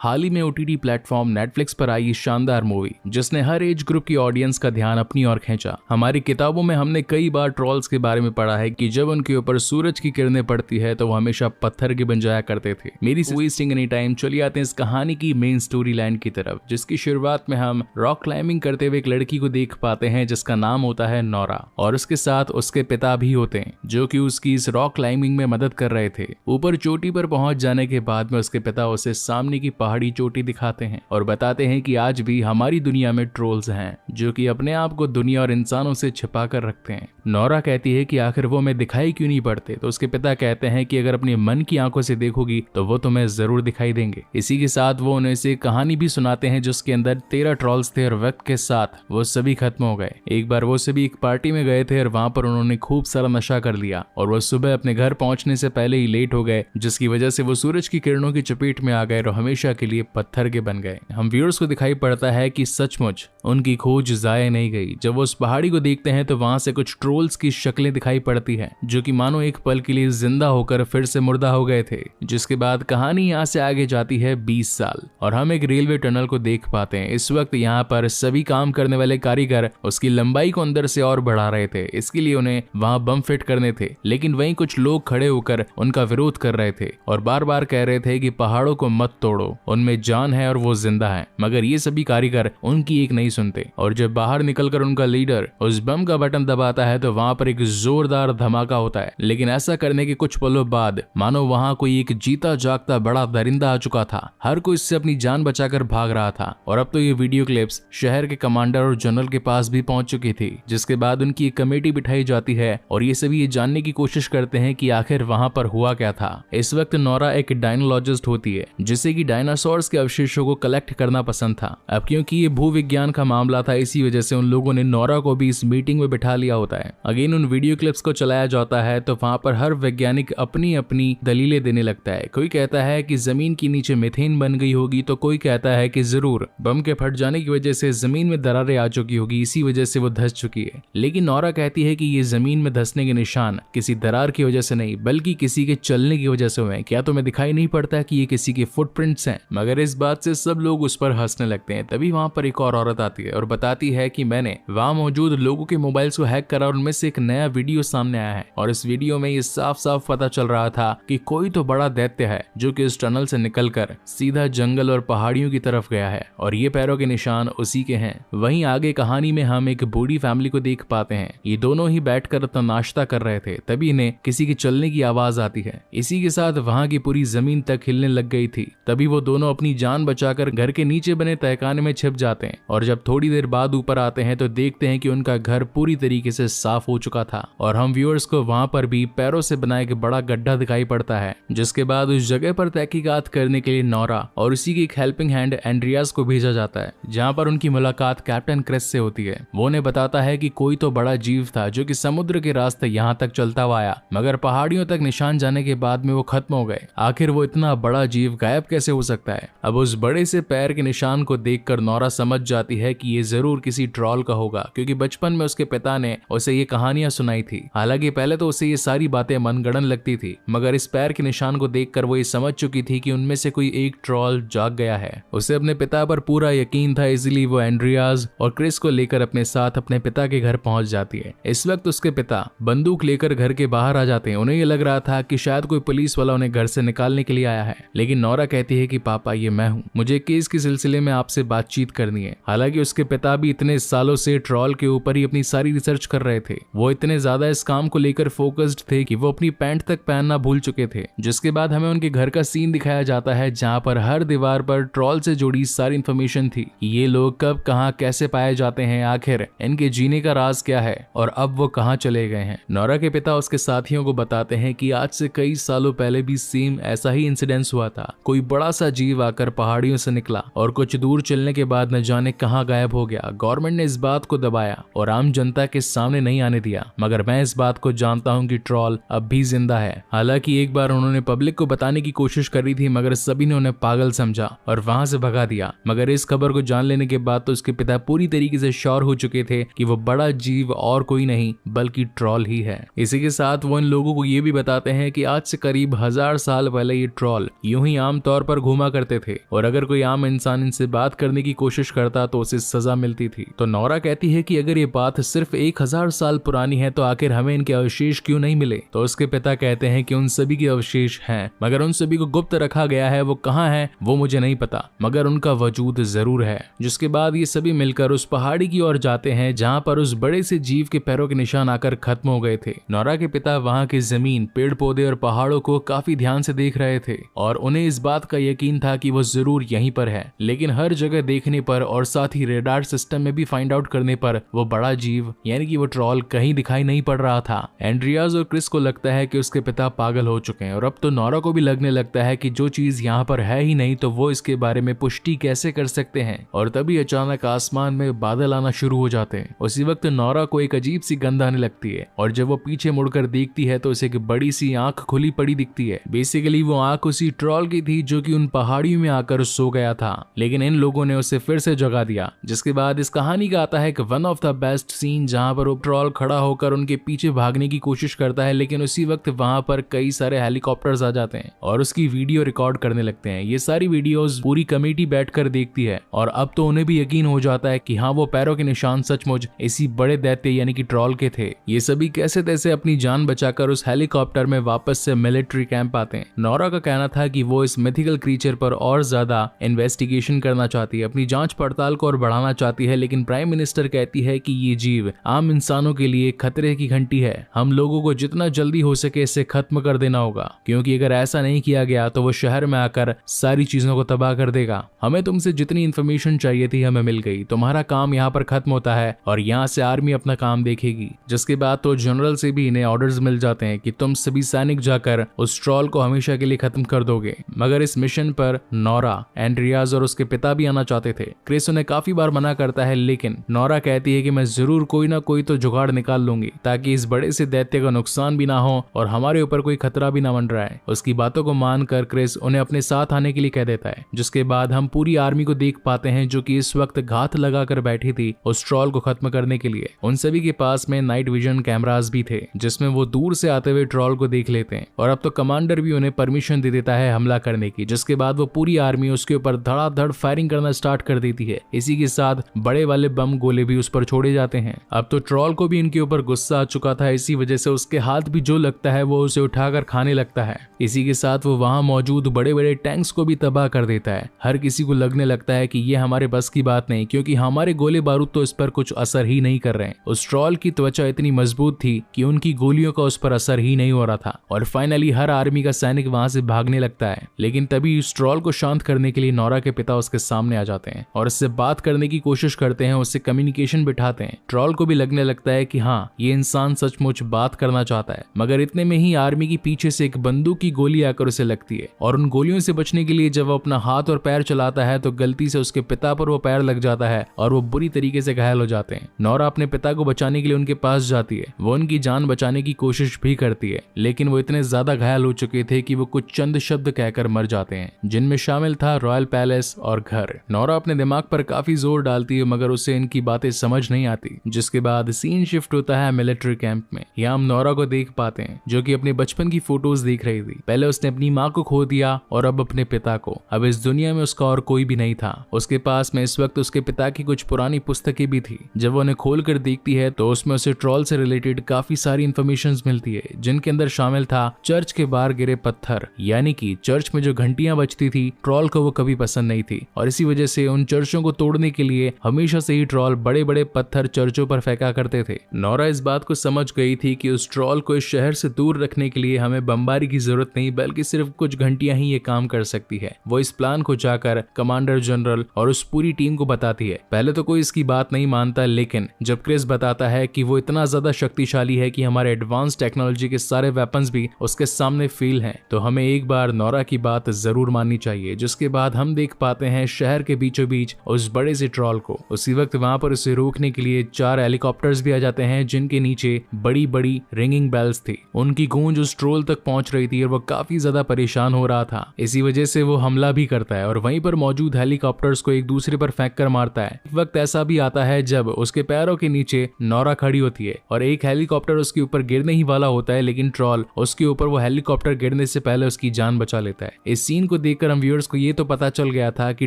हाल ही में OTT platform Netflix पर आई शानदार मूवी जिसने हर एज ग्रुप की ऑडियंस का ध्यान अपनी ओर खींचा। हमारी किताबों में हमने कई बार ट्रोल्स के बारे में पढ़ा है कि जब उनके ऊपर सूरज की किरणें पड़ती है तो वो हमेशा पत्थर के बन जाया करते थे। मेरी वेस्टिंग एनी टाइम, चलिए आते हैं इस कहानी की मेन स्टोरी लाइन की तरफ, जिसकी शुरुआत में हम रॉक क्लाइंबिंग करते हुए एक लड़की को देख पाते हैं जिसका नाम होता है नोरा, और उसके साथ उसके पिता भी होते हैं जो कि उसकी इस रॉक क्लाइंबिंग में मदद कर रहे थे। ऊपर चोटी पर पहुंच जाने के बाद में उसके पिता उसे सामने की पहाड़ी चोटी दिखाते हैं और बताते हैं कि आज भी हमारी दुनिया में ट्रोल्स हैं जो कि अपने आप को दुनिया और इंसानों से छिपा कर रखते हैं। नोरा कहती है कि आखिर वो हमें दिखाई क्यों नहीं पड़ते, तो उसके पिता कहते हैं कि अगर अपने मन की आंखों से देखोगी तो वो तुम्हें जरूर दिखाई देंगे। इसी के साथ वो उन्हें से कहानी भी सुनाते हैं जिसके अंदर 13 ट्रोल्स थे और वक्त के साथ वो सभी खत्म हो गए। एक बार वो सभी एक पार्टी में गए थे और वहां पर उन्होंने खूब सारा नशा कर लिया और वो सुबह अपने घर पहुंचने से पहले ही लेट हो गए, जिसकी वजह से वो सूरज की किरणों की चपेट में आ गए और हमेशा के लिए पत्थर के बन गए। हम व्यूअर्स को दिखाई पड़ता है कि सचमुच उनकी खोज जाया नहीं गई। जब वो उस पहाड़ी को देखते हैं तो वहां से कुछ ट्रोल्स की शक्लें दिखाई पड़ती हैं जो कि मानो एक पल के लिए जिंदा होकर फिर से मुर्दा हो गए थे। जिसके बाद कहानी यहाँ से आगे जाती है 20 साल और हम एक रेलवे टनल को देख पाते हैं। इस वक्त यहाँ पर सभी काम करने वाले कारीगर उसकी लंबाई को अंदर से और बढ़ा रहे थे, इसके लिए उन्हें वहां बम फिट करने थे, लेकिन वहीं कुछ लोग खड़े होकर उनका विरोध कर रहे थे और बार बार कह रहे थे कि पहाड़ों को मत तोड़ो, उनमें जान है और वो जिंदा है। मगर ये सभी कारीगर उनकी एक नहीं सुनते और जब बाहर निकलकर उनका लीडर उस बम का बटन दबाता है तो वहां पर एक जोरदार धमाका होता है। लेकिन ऐसा करने के कुछ पलों बाद मानो वहां कोई एक जीता जागता बड़ा दरिंदा आ चुका था। हर कोई इससे अपनी जान बचाकर भाग रहा था और अब तो ये वीडियो क्लिप्स शहर के कमांडर और जनरल के पास भी पहुंच चुकी थी, जिसके बाद उनकी एक कमेटी बिठाई जाती है और ये सभी ये जानने की कोशिश करते हैं कि आखिर वहां पर हुआ क्या था। इस वक्त नोरा एक डायनोलॉजिस्ट होती है जिसे कि डायनासोर्स के अवशेषों को कलेक्ट करना पसंद था। अब क्योंकि ये भूविज्ञान का मामला था, इसी वजह से उन लोगों ने नोरा को भी इस मीटिंग में बिठा लिया होता है। अगेन उन वीडियो क्लिप्स को चलाया जाता है तो वहां पर हर वैज्ञानिक अपनी अपनी दलीलें देने लगता है। कोई कहता है कि जमीन के नीचे मीथेन बन गई होगी, तो कोई कहता है कि जरूर बम के फट जाने की वजह से जमीन में दरारें आ चुकी होगी, इसी वजह से वो धंस चुकी है। लेकिन नोरा कहती है कि ये जमीन में धंसने के निशान किसी दरार की वजह से नहीं बल्कि किसी के चलने की वजह से हुए। क्या तुम्हें दिखाई नहीं पड़ता कि ये किसी के फुटप्रिंट्स हैं? मगर इस बात से सब लोग उस पर हंसने लगते हैं। तभी वहां पर एक और औरत आती है और बताती है कि मैंने वहां मौजूद लोगों के मोबाइल्स को हैक करा और उनमें से एक नया वीडियो सामने आया है और इस वीडियो में ये साफ साफ पता चल रहा था कि कोई तो बड़ा दैत्य है जो कि इस टनल से निकलकर सीधा जंगल और पहाड़ियों की तरफ गया है और ये पैरों के निशान उसी के हैं। वहीं आगे कहानी में हम एक बूढ़ी फैमिली को देख पाते हैं। ये दोनों ही बैठकर अपना नाश्ता कर रहे थे, तभी इन्हें किसी के चलने की आवाज आती है। इसी के साथ वहां की पूरी जमीन तक हिलने लग गई थी। तभी वो दोनों अपनी जान बचाकर घर के नीचे बने तहखाने में छिप जाते हैं और जब थोड़ी देर बाद ऊपर आते हैं तो देखते हैं कि उनका घर पूरी तरीके से साफ हो चुका था और हम व्यूअर्स को वहां पर भी पैरों से बना एक बड़ा गड्ढा दिखाई पड़ता है। जिसके बाद उस जगह पर तहकीकात करने के लिए नोरा और उसी की एक हेल्पिंग हैंड एंड्रियास को भेजा जाता है, जहां पर उनकी मुलाकात कैप्टन क्रिस से होती है। वो उन्हें बताता है कि कोई तो बड़ा जीव था जो कि समुद्र के रास्ते यहाँ तक चलता हुआ आया, मगर पहाड़ियों तक निशान जाने के बाद में वो खत्म हो गए। आखिर वो इतना बड़ा जीव गायब कैसे हो सकता है? अब उस बड़े से पैर के निशान को देखकर नोरा समझ जाती है कि ये जरूर किसी ट्रॉल का होगा, क्योंकि बचपन में उसके पिता ने उसे ये कहानियां सुनाई थी। हालांकि पहले तो उसे ये सारी बातें मनगढ़ंत लगती थी, मगर इस पैर के निशान को देखकर वो ये समझ चुकी थी कि उनमें से कोई एक ट्रॉल जाग गया है। उसे अपने पिता पर पूरा यकीन था, इसलिए वो एंड्रियास और क्रिस को लेकर अपने साथ अपने पिता के घर पहुंच जाती है। इस वक्त उसके पिता बंदूक लेकर घर के बाहर आ जाते हैं। उन्हें ये लग रहा था कि शायद कोई पुलिस वाला उन्हें घर से निकालने के लिए आया है, लेकिन नोरा कहती है कि पापा ये मैं हूँ, मुझे केस के सिलसिले में आपसे बातचीत करनी है। हालांकि उसके पिता भी इतने सालों से ट्रॉल के ऊपर ही अपनी सारी रिसर्च कर रहे थे। वो इतने ज्यादा इस काम को लेकर फोकस्ड थे कि वो अपनी पैंट तक पहनना भूल चुके थे। जिसके बाद हमें उनके घर का सीन दिखाया जाता है, जहाँ पर हर दीवार पर ट्रॉल से जुड़ी सारी इंफॉर्मेशन थी। ये लोग कब कहाँ कैसे पाए जाते हैं, आखिर इनके जीने का राज क्या है और अब वो कहाँ चले गए हैं। नोरा के पिता उसके साथियों को बताते हैं कि आज से कई सालों पहले भी सेम ऐसा ही इंसिडेंस हुआ था। कोई बड़ा सा जीव आकर पहाड़ियों से निकला और कुछ दूर चलने के बाद न जाने कहाँ वहाँ गायब हो गया। गवर्नमेंट ने इस बात को दबाया और आम जनता के सामने नहीं आने दिया, मगर मैं इस बात को जानता हूँ कि ट्रॉल अब भी जिंदा है। हालांकि एक बार उन्होंने पब्लिक को बताने की कोशिश करी थी, मगर सभी ने उन्हें पागल समझा और वहां से भगा दिया। मगर इस खबर को जान लेने के बाद तो उसके पिता पूरी तरीके से श्योर हो चुके थे कि वो बड़ा जीव और कोई नहीं बल्कि ट्रॉल ही है। इसी के साथ वो इन लोगों को ये भी बताते हैं कि आज से करीब 1000 साल पहले ये ट्रॉल यूं ही आम तौर पर घूमा करते थे और अगर कोई आम इंसान इनसे बात करने की कोशिश करता तो उसे सजा मिलती थी। तो नोरा कहती है कि अगर ये बात सिर्फ 1000 साल पुरानी है तो आखिर हमें इनके अवशेष क्यों नहीं मिले। तो उसके पिता कहते हैं कि उन सभी के अवशेष हैं, मगर उन सभी को गुप्त रखा गया है। वो कहाँ है वो मुझे नहीं पता, मगर उनका वजूद जरूर है। जिसके बाद ये सभी मिलकर उस पहाड़ी की ओर जाते हैं जहाँ पर उस बड़े से जीव के पैरों के निशान आकर खत्म हो गए थे। नोरा के पिता वहाँ की जमीन, पेड़ पौधे और पहाड़ों को काफी ध्यान से देख रहे थे और उन्हें इस बात का यकीन था कि वो जरूर यहीं पर है। लेकिन हर जगह देखने पर और साथ ही रेडार सिस्टम में भी फाइंड आउट करने पर वो बड़ा जीव यानी कि वो ट्रॉल कहीं दिखाई नहीं पड़ रहा था। एंड्रियाज और क्रिस को लगता है कि उसके पिता पागल हो चुके हैं और अब तो नोरा को भी लगने लगता है कि जो चीज यहाँ पर है ही नहीं तो वो इसके बारे में पुष्टि कैसे कर सकते हैं। और तभी अचानक आसमान में बादल आना शुरू हो जाते हैं। उसी वक्त नोरा को एक अजीब सी गंध आने लगती है और जब वो पीछे मुड़कर देखती है तो उसे एक बड़ी सी आंख खुली पड़ी दिखती है। बेसिकली वो आंख उसी ट्रॉल की थी जो कि उन पहाड़ियों में आकर सो गया था, लेकिन इन लोगों ने उसे फिर से जगा दिया। जिसके बाद इस कहानी का आता है one of the best scene जहाँ पर वो ट्रॉल खड़ा होकर उनके पीछे भागने की कोशिश करता है, लेकिन उसी वक्त वहां पर कई सारे हेलीकॉप्टर्स आ जाते हैं और उसकी वीडियो रिकॉर्ड करने लगते हैं। ये सारी वीडियोस पूरी कमेटी बैठकर देखती है और अब तो उन्हें भी यकीन हो जाता है कि हाँ वो पैरों के निशान सचमुच इसी बड़े दैत्य यानी कि ट्रॉल के थे। ये सभी कैसे तैसे अपनी जान बचाकर उस हेलीकॉप्टर में वापस से मिलिट्री कैंप आते हैं। नोरा का कहना था कि वो इस मिथिकल क्रीचर पर और ज्यादा इन्वेस्टिगेशन करना चाहती है, अपनी जांच पड़ताल को और बढ़ाना चाहती है, लेकिन प्राइम मिनिस्टर कहती है कि ये जीव आम इंसानों के लिए खतरे की घंटी है। हम लोगों को जितना जल्दी हो सके इसे खत्म कर देना होगा, क्योंकि अगर ऐसा नहीं किया गया तो वो शहर में आकर सारी चीजों को तबाह कर देगा। हमें तुमसे जितनी इन्फॉर्मेशन चाहिए थी हमें मिल गई, तुम्हारा काम यहाँ पर खत्म होता है और यहाँ से आर्मी अपना काम देखेगी। जिसके बाद तो जनरल से भी इन्हें ऑर्डर्स मिल जाते हैं कि तुम सभी सैनिक जाकर उस ट्रॉल को हमेशा के लिए खत्म कर दोगे। मगर इस मिशन पर नोरा, एंड्रियाज और उसके पिता भी आना चाहते थे। क्रिस उन्हें काफी बार मना करता है, लेकिन नोरा कहती है कि मैं जरूर कोई ना कोई तो जुगाड़ निकाल लूंगी ताकि इस बड़े से दैत्य का नुकसान भी ना हो और हमारे ऊपर कोई खतरा भी ना मंडराए। उसकी बातों को मानकर क्रिस उन्हें अपने साथ आने के लिए कह देता है। जिसके बाद हम पूरी आर्मी को देख पाते हैं जो कि इस वक्त घात लगाकर बैठी थी उस ट्रॉल को खत्म करने के लिए। उन सभी के पास में नाइट विजन कैमरास भी थे जिसमें वो दूर से आते हुए ट्रॉल को देख लेते हैं और अब तो कमांडर भी उन्हें परमिशन दे देता है हमला करने की। जिसके बाद वो पूरी आर्मी उसके ऊपर धड़ाधड़ फायरिंग करना स्टार्ट कर देती है। इसी के साथ बड़े वाले बम गोले भी उस पर छोड़े जाते हैं। अब तो ट्रॉल को भी इनके ऊपर गुस्सा आ चुका था, इसी वजह से उसके हाथ भी जो लगता है वो उसे उठाकर खाने लगता है। इसी के साथ वो वहां मौजूद बड़े बड़े टैंक्स को भी तबाह कर देता है। हर किसी को लगने लगता है कि ये हमारे बस की बात नहीं, क्योंकि हमारे गोले बारूद तो इस पर कुछ असर ही नहीं कर रहे हैं। उस ट्रॉल की त्वचा इतनी मजबूत थी कि उनकी गोलियों का उस पर असर ही नहीं हो रहा था और फाइनली हर आर्मी का सैनिक वहां से भागने लगता है। लेकिन तभी उस ट्रॉल को शांत करने के लिए नोरा के पिता उसके सामने आ जाते हैं और उससे बात करने की कोशिश करते हैं, उससे कम्युनिकेशन बिठाते हैं। ट्रॉल को भी लगने लगता है कि हाँ ये इंसान सचमुच बात करना चाहता है। मगर इतने में ही आर्मी की पीछे से एक बंदूक की गोली आकर उसे लगती है और उन गोलियों से बचने के लिए जब वो अपना हाथ और पैर चलाता है तो गलती से उसके पिता पर वो पैर लग जाता है और वो बुरी तरीके से घायल हो जाते हैं। नोरा अपने पिता को बचाने के लिए उनके पास जाती है। वो उनकी जान बचाने की कोशिश भी करती है, लेकिन वो इतने ज्यादा घायल हो चुके थे कि वो कुछ चंद शब्द कहकर मर जाते हैं, जिनमें शामिल था रॉयल पैलेस और घर। नोरा अपने दिमाग पर काफी जोर डालती है मगर उसे इनकी बातें समझ नहीं आती। जिसके बाद सीन शिफ्ट होता है मिलिट्री कैंप में। यहाँ हम नोरा को देख पाते हैं जो कि अपने बचपन की फोटोज देख रही थी। पहले उसने अपनी माँ को खो दिया और अब अपने पिता को। अब इस दुनिया में उसका और कोई भी नहीं था। उसके पास में इस वक्त उसके पिता की कुछ पुरानी पुस्तकें भी थी। जब वो उन्हें खोल कर देखती है तो उसमें उसे ट्रॉल से रिलेटेड काफी सारी इन्फॉर्मेशन मिलती है, जिनके अंदर शामिल था चर्च के बाहर गिरे पत्थर, यानी कि चर्च में जो घंटियां बजती थी ट्रॉल को वो कभी पसंद नहीं थी और इसी वजह से उन चर्चों को तोड़ने के लिए हमेशा से ही ट्रॉल बड़े बड़े पत्थर चर्चों पर फेंका करते थे। नोरा इस बात को समझ गई थी कि उस ट्रॉल को इस शहर से दूर रखने के लिए हमें बमबारी की जरूरत नहीं, बल्कि सिर्फ कुछ घंटियां ही ये काम कर सकती है। वो इस प्लान को जाकर कमांडर जनरल और उस पूरी टीम को बताती है। पहले तो कोई इसकी बात नहीं मानता, लेकिन जब क्रिस बताता है कि वो इतना ज्यादा शक्तिशाली है कि हमारे एडवांस टेक्नोलॉजी के सारे वेपन्स भी उसके सामने फेल हैं, तो हमें एक बार नोरा की बात जरूर माननी चाहिए। जिसके बाद हम देख पाते हैं शहर के बीचों बीच उस बड़े बड़े से ट्रॉल को। उसी वक्त वहां पर उसे रोकने के लिए 4 हेलीकॉप्टर्स भी आ जाते हैं जिनके नीचे बड़ी बड़ी रिंगिंग बेल्स थी। उनकी गूंज उस ट्रोल तक पहुंच रही थी और वो काफी ज्यादा परेशान हो रहा था। इसी वजह से वो हमला भी करता है और वहीं पर मौजूद हेलीकॉप्टर्स को एक दूसरे पर फेंक कर मारता है। एक वक्त ऐसा भी आता है जब उसके पैरों के नीचे नोरा खड़ी होती है और एक हेलीकॉप्टर उसके ऊपर गिरने ही वाला होता है, लेकिन ट्रॉल उसके ऊपर वो हेलीकॉप्टर गिरने से पहले उसकी जान बचा लेता है। इस सीन को देखकर हम व्यूअर्स को ये तो पता चल गया था कि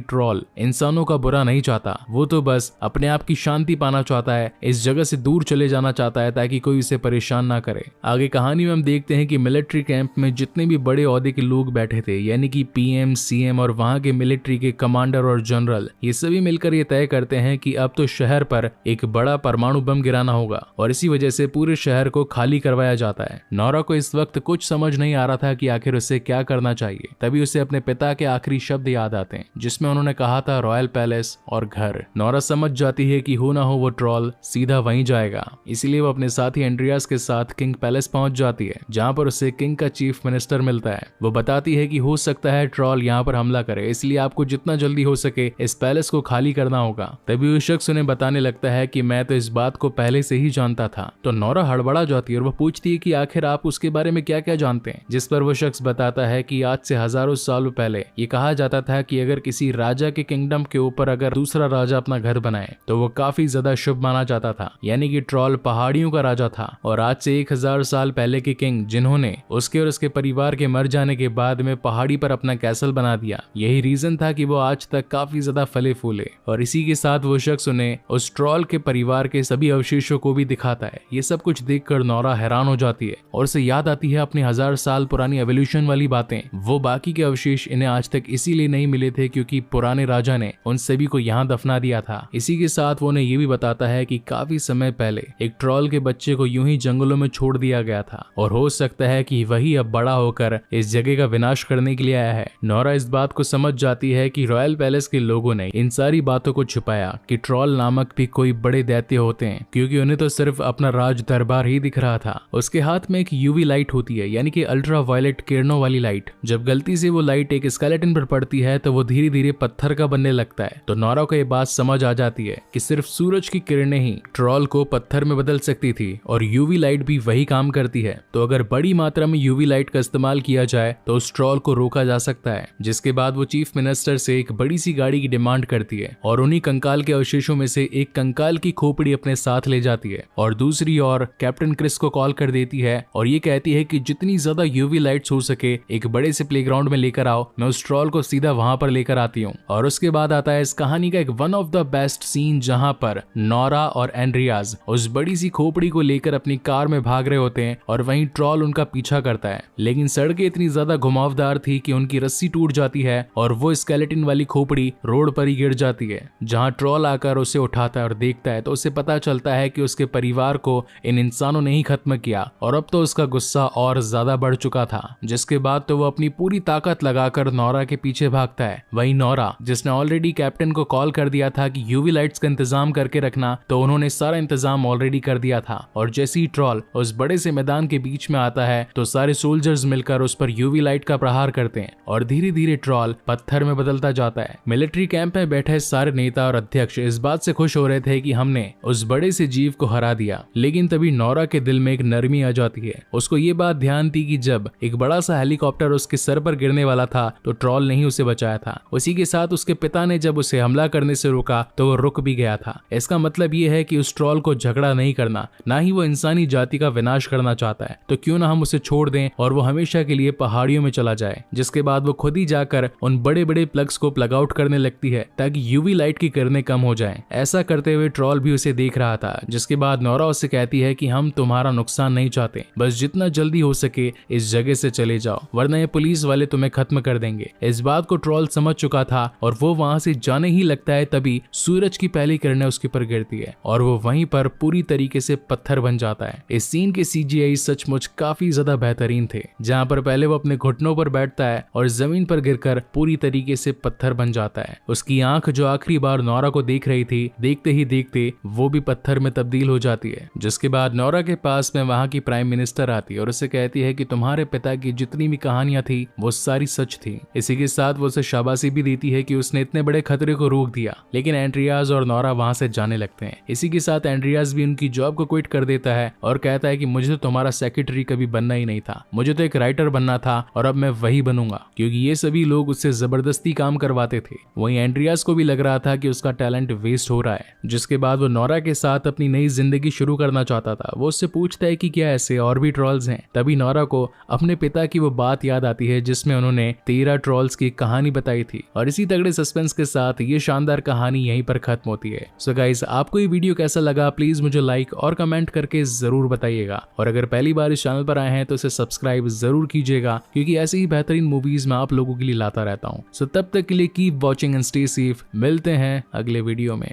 ट्रॉल इंसानों का बुरा नहीं चाहता, वो तो बस अपने आप की शांति पाना चाहता है, इस जगह से दूर चले जाना चाहता है ताकि कोई उसे परेशान ना करे। आगे कहानी में हम देखते हैं कि मिलिट्री कैंप में जितने भी बड़े ओहदे के लोग बैठे थे, यानी कि पीएम, सीएम और वहां के मिलिट्री के कमांडर और जनरल, ये सभी मिलकर ये तय करते हैं कि अब तो शहर पर एक बड़ा परमाणु बम गिराना होगा और इसी वजह से पूरे शहर को खाली करवाया जाता है। नोरा को इस वक्त कुछ समझ नहीं आ रहा था कि आखिर उसे क्या करना चाहिए। तभी उसे अपने पिता के आखिरी शब्द याद आते हैं जिसमें उन्होंने कहा था रॉयल पैलेस और घर। नोरा समझ जाती है कि हो ना हो वो ट्रॉल सीधा वहीं जाएगा, इसीलिए वो अपने साथी एंड्रियास के साथ किंग पैलेस पहुंच जाती है जहां पर उसे किंग का चीफ मिनिस्टर मिलता है। वो बताती है कि हो सकता है ट्रॉल यहाँ पर हमला करे, इसलिए आपको जितना जल्दी हो सके इस पैलेस को खाली करना होगा। तभी वो शख्स उन्हें बताने लगता है कि मैं तो इस बात को पहले से ही जानता था। तो नोरा हड़बड़ा जाती है और वो पूछती है कि आखिर आप उसके बारे में क्या क्या जानते हैं, जिस पर वो शख्स बताता है कि आज से हजारों सालों पहले ये कहा जाता था कि अगर किसी राजा के किंगडम के ऊपर अगर दूसरा राजा अपना घर बनाए तो वो काफी ज्यादा शुभ माना जाता था, यानी कि ट्रॉल पहाड़ियों का राजा था। और आज से 1000 साल पहले के किंग जिन्होंने उसके और उसके परिवार के मर जाने के बाद में पहाड़ी पर अपना कैसल बना दिया, यही रीजन था कि वो आज तक काफी ज्यादा फले फूले। और इसी के साथ वो शख्स उन्हें उस ट्रॉल के परिवार के सभी अवशेषों को भी दिखाता है। ये सब कुछ देखकर नोरा हैरान हो जाती है और उसे याद आती है अपनी 1000 साल पुरानी एवोल्यूशन वाली बातें। वो बाकी के अवशेष इन्हें आज तक इसीलिए नहीं मिले थे क्योंकि पुराने राजा ने उन सभी को यहाँ दफना दिया था। इसी के साथ वो उन्हें ये भी बताता है कि काफी समय पहले एक ट्रॉल के बच्चे को यूं ही जंगलों में छोड़ दिया गया था और हो सकता है कि वही अब बड़ा होकर इस जगह का विनाश करने के लिए आया है। नोरा इस बात को समझ जाती है कि रॉयल पैलेस के लोगों ने इन सारी बातों को छुपाया कि ट्रॉल नामक भी कोई बड़े दैत्य होते हैं, क्योंकि उन्हें तो सिर्फ अपना राज दरबार ही दिख रहा था। उसके हाथ में एक यूवी लाइट होती है, यानी कि अल्ट्रा वायलेट किरणों वाली लाइट। जब गलती से वो लाइट एक स्केलेटन पर पड़ती है तो वो धीरे धीरे पत्थर का बनने लगता है। तो नोरा को ये बात समझ आ जाती है कि सिर्फ सूरज की किरणें ही ट्रॉल को पत्थर में बदल सकती थी और यूवी लाइट भी वही काम करती है। तो अगर बड़ी मात्रा में यूवी लाइट का इस्तेमाल किया जाए तो उस ट्रॉल को रोका जा सकता है। जिसके बाद वो चीफ मिनिस्टर से एक बड़ी सी गाड़ी की डिमांड करती है और उन्हीं कंकाल के अवशेषों में से एक कंकाल की खोपड़ी अपने साथ ले जाती है और दूसरी ओर कैप्टन क्रिस को कॉल कर देती है और ये कहती है कि जितनी ज्यादा यूवी लाइट्स हो सके एक बड़े से प्लेग्राउंड में लेकर आओ, मैं उस ट्रॉल को सीधा वहां पर लेकर आती हूँ। और उसके बाद आता है इस कहानी का एक one of the best scene जहां पर नोरा और एंड्रियास उस बड़ी सी खोपड़ी को लेकर अपनी कार में भाग रहे होते हैं और वहीं ट्रॉल उनका पीछा करता है। लेकिन सड़कें इतनी ज्यादा घुमावदार थी कि उनकी रस्सी टूट जाती है और वो स्केलेटन वाली खोपड़ी रोड पर ही गिर जाती है। जहां ट्रॉल आकर उसे उठाता है और देखता है तो उसे पता चलता है कि उसके परिवार को इन इंसानों ने ही खत्म किया और अब तो उसका गुस्सा और ज्यादा बढ़ चुका था। जिसके बाद तो वो अपनी पूरी ताकत लगाकर नोरा के पीछे भागता है। वहीं नोरा, जिसने ऑलरेडी कैप्टन को कॉल कर दिया था कि यूवी लाइट्स का इंतजाम करके रखना, तो उन्होंने सारा इंतजाम ऑलरेडी कर दिया था। और जैसे ही ट्रॉल उस बड़े से मैदान के बीच में आता है तो सारे सोल्जर्स मिलकर उस पर यूवी लाइट का प्रहार करते हैं और धीरे धीरे ट्रॉल पत्थर में बदलता जाता है। मिलिट्री कैंप में बैठे सारे नेता और अध्यक्ष इस बात से खुश हो रहे थे कि हमने उस बड़े से जीव को हरा दिया। लेकिन तभी नोरा के दिल में एक नरमी आ जाती है। उसको ये बात ध्यान थी कि जब एक बड़ा सा हेलीकॉप्टर उसके सर पर गिरने वाला था तो ट्रॉल ने ही उसे बचाया था। उसी के साथ उसके पिता ने जब उसे हमला करने से रोका तो वो रुक भी गया था। इसका मतलब ये है कि उस ट्रॉल को झगड़ा नहीं करना, ना ही वो इंसानी जाति का विनाश करना चाहता है। तो क्यों ना हम उसे छोड़ दें और वो हमेशा के लिए पहाड़ियों में चला जाए। जिसके बाद वो खुद ही जाकर उन बड़े बड़े प्लग्स को प्लग आउट करने लगती है ताकि यूवी लाइट की किरणें कम हो जाएं। ऐसा करते हुए ट्रॉल भी उसे देख रहा था। जिसके बाद नोरा उससे कहती है कि हम तुम्हारा नुकसान नहीं चाहते, बस जितना जल्दी हो सके इस जगह से चले जाओ, वरना ये पुलिस वाले तुम्हें खत्म कर देंगे। इस बात को ट्रॉल समझ चुका था और वो वहां से जाने ही लगता है। तभी सूरज की पहली किरणें उसके पर गिरती है और वो वहीं पर पूरी तरीके से पत्थर बन जाता है। इस सीन के CGI सचमुच काफी ज्यादा बेहतरीन थे, जहां पर पहले वो अपने घुटनों पर बैठता है और जमीन पर गिरकर पूरी तरीके से पत्थर बन जाता है। उसकी आंख जो आखिरी बार नोरा को देख रही थी, देखते ही देखते वो भी पत्थर में तब्दील हो जाती है। जिसके बाद नोरा के पास में वहां की प्राइम मिनिस्टर आती है और उसे कहती है कि तुम्हारे पिता की जितनी भी कहानियां थी वो सारी सच थी। इसी के साथ वो उसे शाबाशी भी देती है कि उसने इतने बड़े खतरे को रोक दिया, लेकिन एंड्रियास और नोरा वहां से जाने लगते हैं। इसी के साथ एंड्रियास भी उनकी जॉब को क्विट कर देता है और कहता है कि मुझे तो तुम्हारा सेक्रेटरी कभी बनना ही नहीं था, मुझे तो एक राइटर बनना था और अब मैं वही बनूंगा, क्योंकि ये सभी लोग उससे जबरदस्ती काम करवाते थे। वहीं एंड्रियास को भी लग रहा था कि उसका टैलेंट वेस्ट हो रहा है, जिसके बाद वो नोरा के साथ अपनी नई जिंदगी शुरू करना चाहता था। वो उससे पूछता है कि क्या ऐसे और भी ट्रॉल्स हैं। तभी नोरा को अपने पिता की वो बात याद आती है जिसमें उन्होंने 13 ट्रॉल्स की कहानी बताई थी। और इसी तगड़े सस्पेंस के साथ ये शानदार कहानी यहीं पर खत्म होती है। सो गाइस, आपको ये वीडियो कैसा लगा प्लीज मुझे लाइक और कमेंट करके जरूर बताइएगा। और अगर पहली बार इस चैनल पर आए हैं तो इसे सब्सक्राइब जरूर कीजिएगा, क्योंकि ऐसे ही बेहतरीन मूवीज मैं आप लोगों के लिए लाता रहता हूँ। सो तब तक के लिए keep watching and stay safe. मिलते हैं अगले वीडियो में।